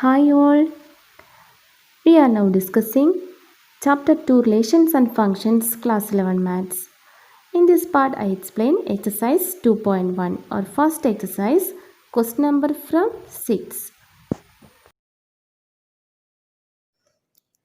Hi all, we are now discussing Chapter 2 Relations and Functions, Class 11 Maths. In this part, I explain exercise 2.1 or first exercise, question number from 6.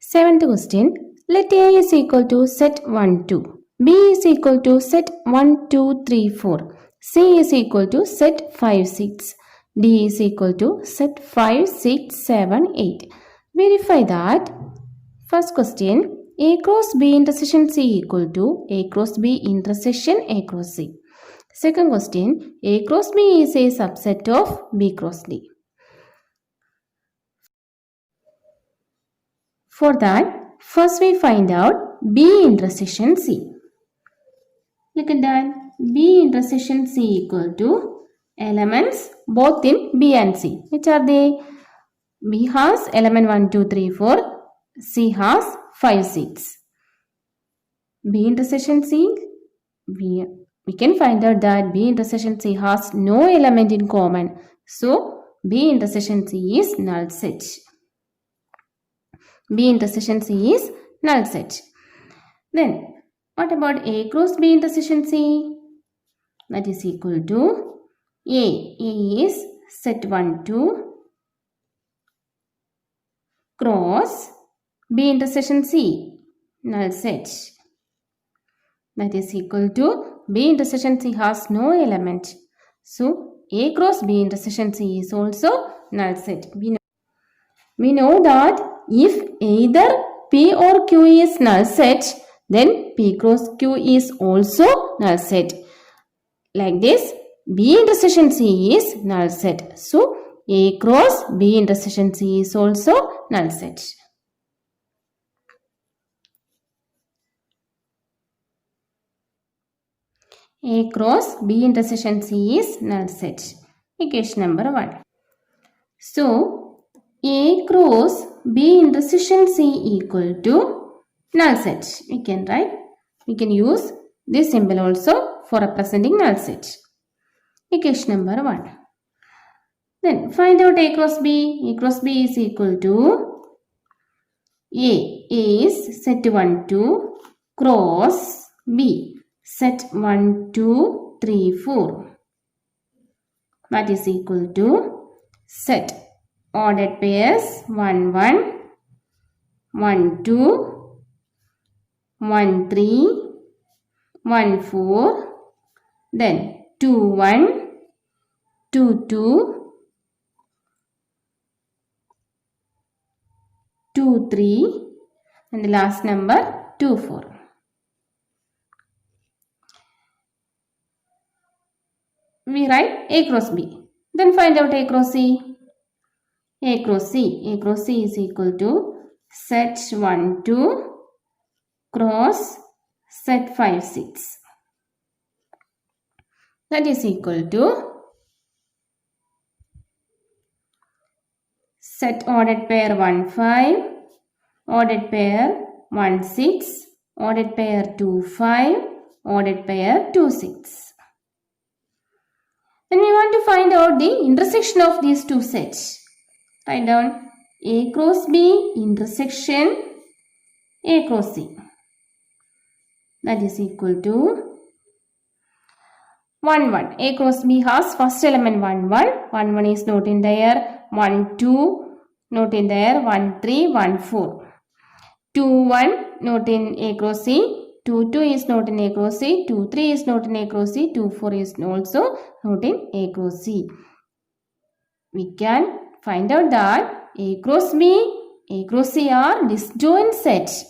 Seventh question, let A is equal to set 1, 2, B is equal to set 1, 2, 3, 4, C is equal to set 5, 6, D is equal to set 5, 6, 7, 8. Verify that. First question, A cross B intersection C equal to A cross B intersection A cross C. Second question, A cross B is a subset of B cross D. For that, first we find out B intersection C. Look at that. B intersection C equal to elements both in B and C. Which are they? B has element 1, 2, 3, 4. C has 5, 6. B intersection C, we can find out that B intersection C has no element in common. So, B intersection C is null set. B intersection C is null set. Then, what about A cross B intersection C? That is equal to A. A is set 1, 2 cross B intersection C, null set. That is equal to B intersection C has no element. So, A cross B intersection C is also null set. We know that if either P or Q is null set, then P cross Q is also null set. Like this, B intersection C is null set. So, A cross B intersection C is also null set. A cross B intersection C is null set. Equation number 1. So, A cross B intersection C equal to null set. We can write. We can use this symbol also for representing null set. Equation number 1. Then find out A cross B. A cross B is equal to A is set 1, 2 cross B. Set 1, 2, 3, 4. That is equal to set ordered pairs 1, 1, 1, 2, 1, 3, 1, 4, then 2, 1, 2, 2, 2, 3, and the last number 2, 4. We write A cross B. Then find out A cross C. A cross C. A cross C is equal to set 1, 2 cross set 5, 6. That is equal to set ordered pair 1, 5, ordered pair 1, 6, ordered pair 2, 5, ordered pair 2, 6. Then we want to find out the intersection of these two sets. Write down A cross B intersection A cross C. That is equal to 1, 1. A cross B has first element 1, 1. 1, 1 is not in there. 1, 2 not in there. 1, 3, 1, 4. 2, 1 not in A cross C. 2, 2 is not in A cross C. 2, 3 is not in A cross C. 2, 4 is also not in A cross C. We can find out that A cross B, A cross C are disjoint sets.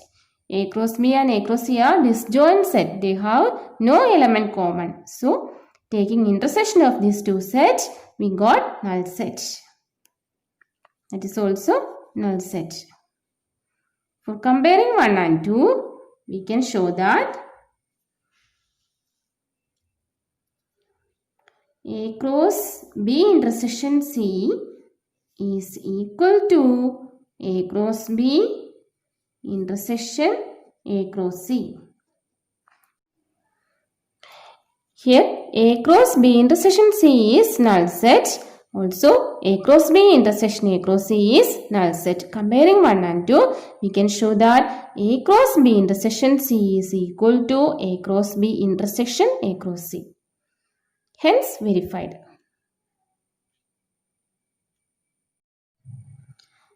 A cross B and A cross C are disjoint set. They have no element common. So, taking intersection of these two sets, we got null set. That is also null set. For comparing 1 and 2, we can show that A cross B intersection C is equal to A cross B intersection A cross C. Here A cross B intersection C is null set. Also, A cross B intersection A cross C is null set. Comparing 1 and 2, we can show that A cross B intersection C is equal to A cross B intersection A cross C. Hence, verified.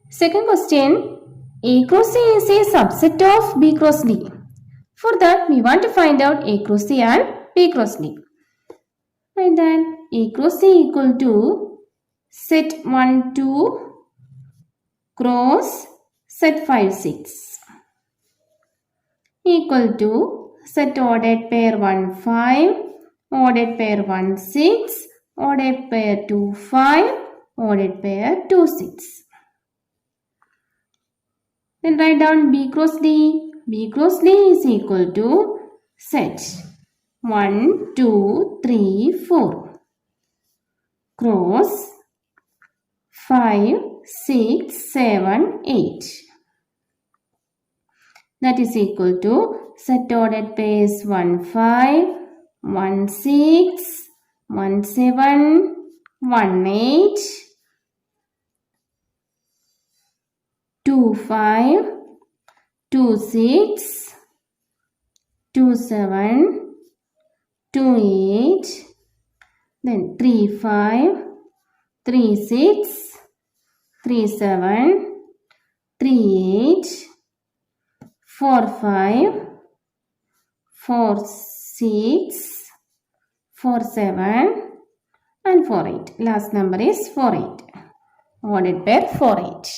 Second question, A cross C is a subset of B cross D. For that, we want to find out A cross C and B cross D. Find that A cross C equal to set 1, 2 cross set 5, 6 equal to set ordered pair 1, 5, ordered pair 1, 6, ordered pair 2, 5, ordered pair 2, 6. Then write down B cross D. B cross D is equal to set 1, 2, 3, 4 cross 5, 6, 7, 8. That is equal to set ordered pairs 1, 5, 1, 6, 1, 7, 1, 8, 2, 5, 2, 6, 2, 7, 2, 8, then 3, 5, 3, 6, 3, 7, 3, 8, 4, 5, 4, 6, 4, 7 and 4, 8. Last number is 4, 8. Ordered pair 4, 8.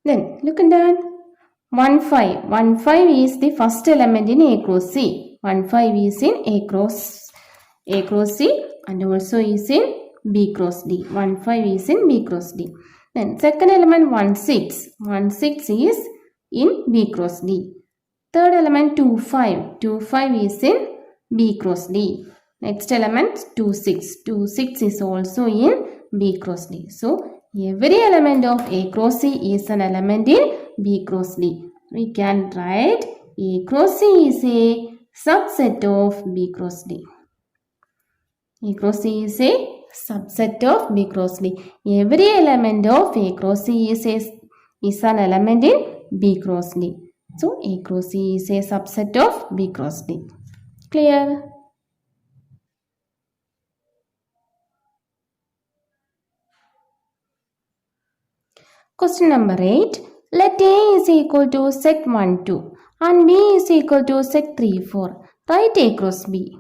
Then look at that. 1, 5. 1, 5 is the first element in A cross C. 1, 5 is in A cross C and also is in B cross D. 1, 5 is in B cross D. Then second element 1, 6. 1, 6 is in B cross D. Third element 2, 5. 2, 5 is in B cross D. Next element 2, 6. 2, 6 is also in B cross D. So, every element of A cross C is an element in B cross D. We can write A cross C is a subset of B cross D. A cross C is a subset of B cross D. Every element of A cross C is an element in B cross D. So, A cross C is a subset of B cross D. Clear? Question number 8. Let A is equal to set 1, 2 and B is equal to set 3, 4. Write A cross B.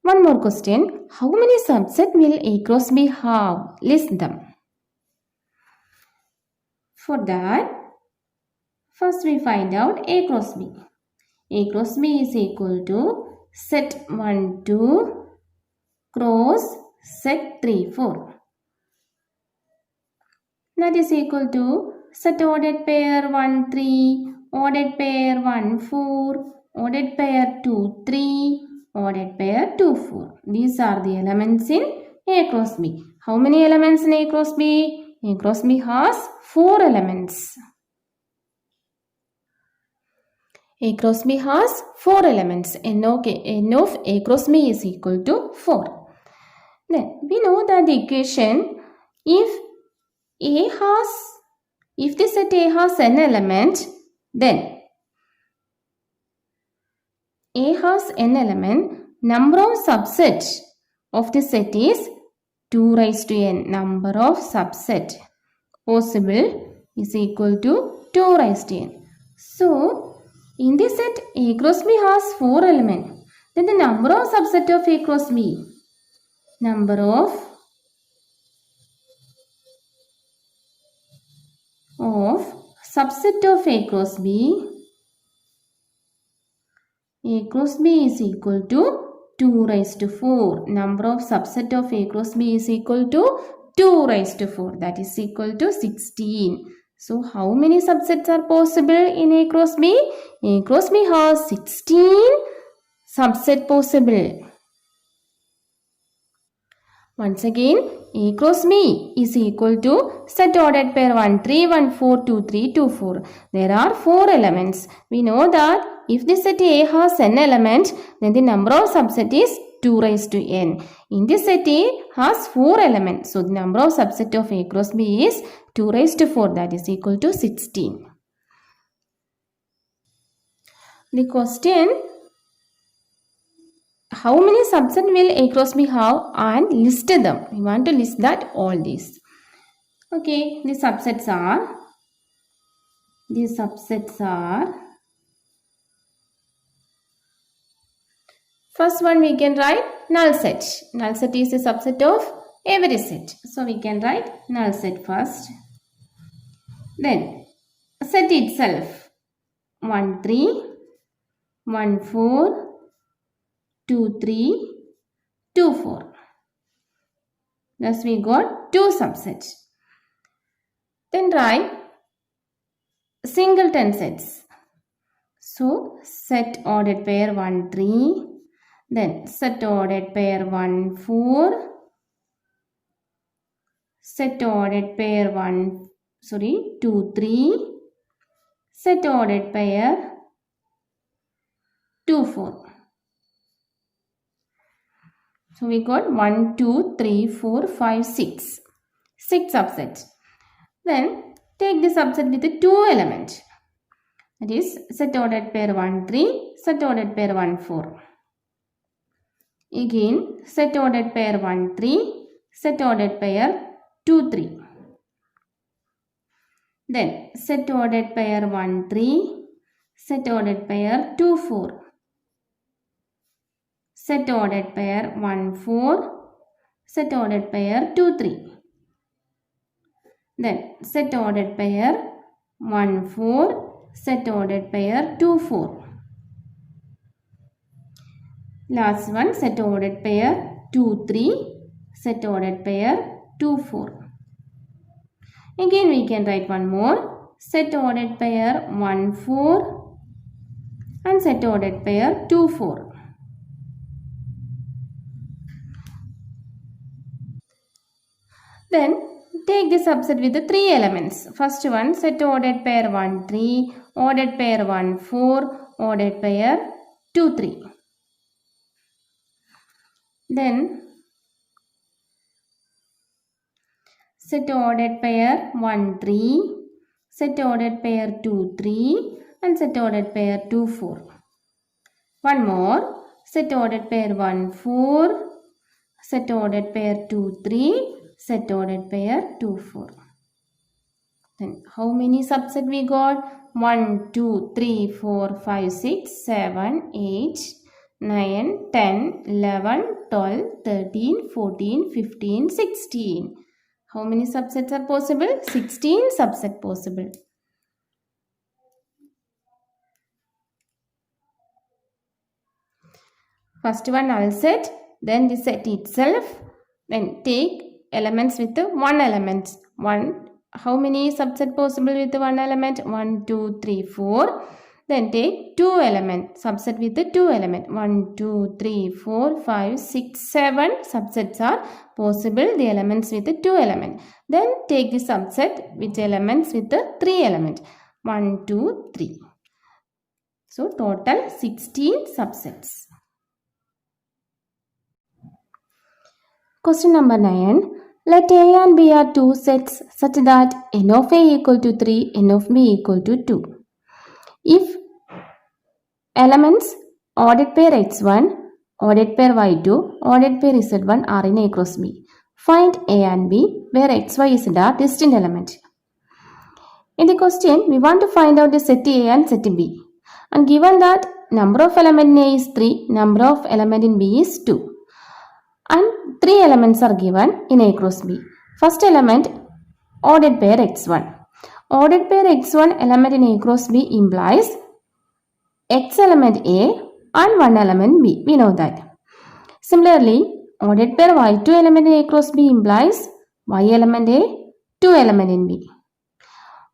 One more question. How many subsets will A cross B have? List them. For that, first we find out A cross B. A cross B is equal to set 1, 2 cross set 3, 4. That is equal to set ordered pair 1, 3, ordered pair 1, 4, ordered pair 2, 3, ordered pair 2, 4. These are the elements in A cross B. How many elements in A cross B? A cross B has 4 elements. A cross B has 4 elements. N of A cross B is equal to 4. Then we know that the equation, if the set A has n element, then A has n element, number of subset of the set is 2 raised to n. Number of subset possible is equal to 2 raised to n. So, in this set A cross B has 4 elements. Then the number of subset of A cross B, number of subset of A cross B is equal to 2 raised to 4. Number of subset of A cross B is equal to 2 raised to 4. That is equal to 16. So, how many subsets are possible in A cross B? A cross B has 16 subset possible. Once again, A cross B is equal to set ordered pair 1, 3, 1, 4, 2, 3, 2, 4. There are 4 elements. We know that if the set A has n elements, then the number of subset is 2 raised to n. In this set A has 4 elements. So, the number of subset of A cross B is 2 raised to 4, that is equal to 16. The question, how many subset will A cross B have and list them? We want to list that all these. Okay, the subsets are, first one we can write null set. Null set is a subset of every set. So we can write null set first. Then set itself 1, 3, 1, 4, 2, 3, 2, 4. Thus we got 2 subsets. Then write singleton sets. So set ordered pair 1, 3. Then set ordered pair 1, 4. Set ordered pair 2, 3. Set ordered pair 2, 4. So we got 1, 2, 3, 4, 5, 6. 6 subsets. Then take the subset with the 2 elements. That is set ordered pair 1, 3. Set ordered pair 1, 4. Again set ordered pair 1, 3. Set ordered pair 2, 3. Then set ordered pair 1, 3. Set ordered pair 2, 4. Set ordered pair 1, 4. Set ordered pair 2, 3. Then set ordered pair 1, 4. Set ordered pair 2, 4. Last one set ordered pair 2, 3. Set ordered pair 2, 4. Again we can write one more. Set ordered pair 1, 4. And set ordered pair 2, 4. Then take the subset with the 3 elements. First one set ordered pair 1, 3, ordered pair 1, 4, ordered pair 2, 3. Then set ordered pair 1, 3, set ordered pair 2, 3 and set ordered pair 2, 4. One more set ordered pair 1, 4, set ordered pair 2, 3. Set ordered pair 2, 4. Then how many subset we got? 1, 2, 3, 4, 5, 6, 7, 8, 9, 10, 11, 12, 13, 14, 15, 16. How many subsets are possible? 16 subset possible. First one null set, then the set itself, then take elements with the 1 element. How many subset possible with the 1 element? 1, 2, 3, 4. Then take 2 element, subset with the 2 element. 1, 2, 3, 4, 5, 6, 7 subsets are possible, the elements with the 2 element. Then take the subset with elements with the 3 element. 1, 2, 3. So total 16 subsets. Question number 9. Let A and B are 2 sets such that n of A equal to 3, n of B equal to 2. If elements ordered pair x1, ordered pair y2, ordered pair z1 are in A cross B, find A and B where xy is the distinct element. In the question, we want to find out the set A and set B. And given that number of element in A is 3, number of element in B is 2. And 3 elements are given in A cross B. First element, ordered pair x1. Ordered pair x1 element in A cross B implies x element A and 1 element B. We know that. Similarly, ordered pair y2 element in A cross B implies y element A, 2 element in B.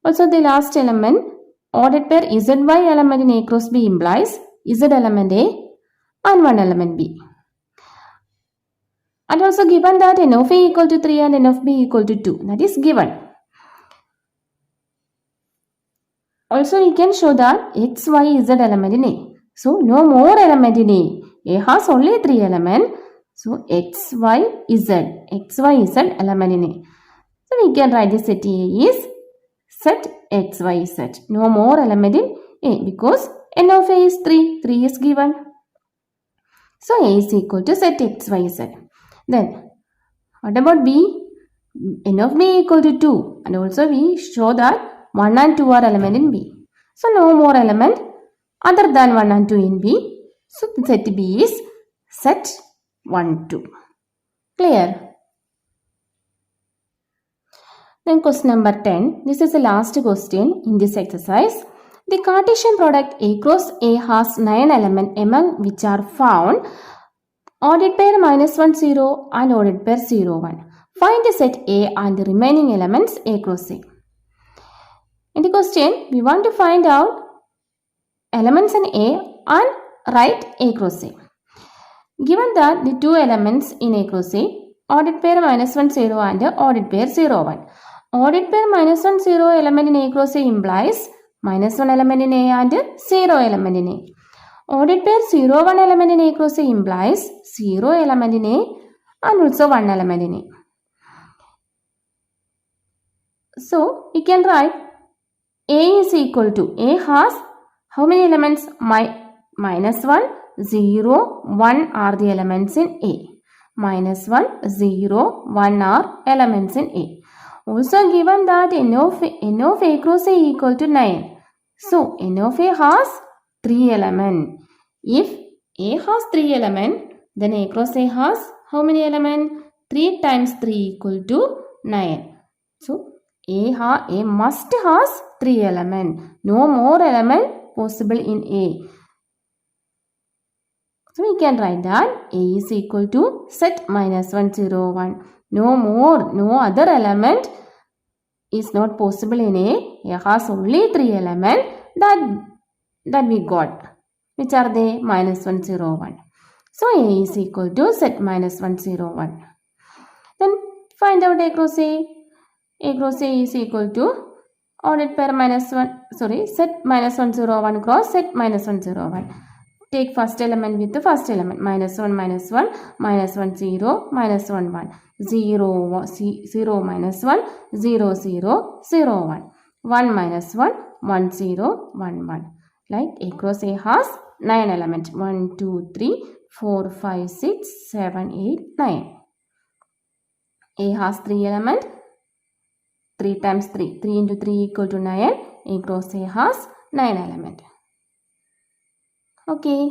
Also the last element, ordered pair zy element in A cross B implies z element A and 1 element B. And also given that n of A equal to 3 and n of B equal to 2. That is given. Also we can show that x, y, z element in A. So no more element in A. A has only 3 elements. So x, y, z element in A. So we can write the set A is set x, y, z. No more element in A because n of A is 3. 3 is given. So A is equal to set x, y, z. Then what about B? N of B equal to 2. And also we show that 1 and 2 are element in B. So no more element other than 1 and 2 in B. So set B is set 1, 2. Clear? Then question number 10. This is the last question in this exercise. The Cartesian product A cross A has 9 elements among which are found odded pair -1, 0 and odded pair 0, 1. Find the set A and the remaining elements A cross A. In the question, we want to find out elements in A and write A cross A. Given that the two elements in A cross A, odded pair -1, 0 and odded pair 0, 1. Odded pair -1, 0 element in A cross A implies -1 element in A and 0 element in A. Odded pair 0, 1 element in A cross A implies 0 element in A and also 1 element in A. So, we can write A is equal to, A has how many elements? -1, 0, 1 are the elements in A. -1, 0, 1 are elements in A. Also given that n of A cross A equal to 9. So, n of A has 3 elements. If A has 3 elements, then A cross A has how many elements? 3 times 3 equal to 9. So, A must has 3 elements. No more element possible in A. So, we can write that A is equal to set -1, 0, 1. No other element is not possible in A. A has only 3 elements that we got. Which are they? -1, 0, 1. So, A is equal to set -1, 0, 1. Then, find out A cross A. A cross A is equal to odded pair set -1, 0, 1 cross set -1, 0, 1. Take first element with the first element. -1, -1, -1, 0, -1, 1. 0, 0, -1, 0, 0, 0, 1. 1 -1, 1, 0, 1, 1. Like A cross A has 9 elements. 1, 2, 3, 4, 5, 6, 7, 8, 9. A has 3 elements. 3 times 3. 3 into 3 equal to 9. A cross A has 9 elements. Okay.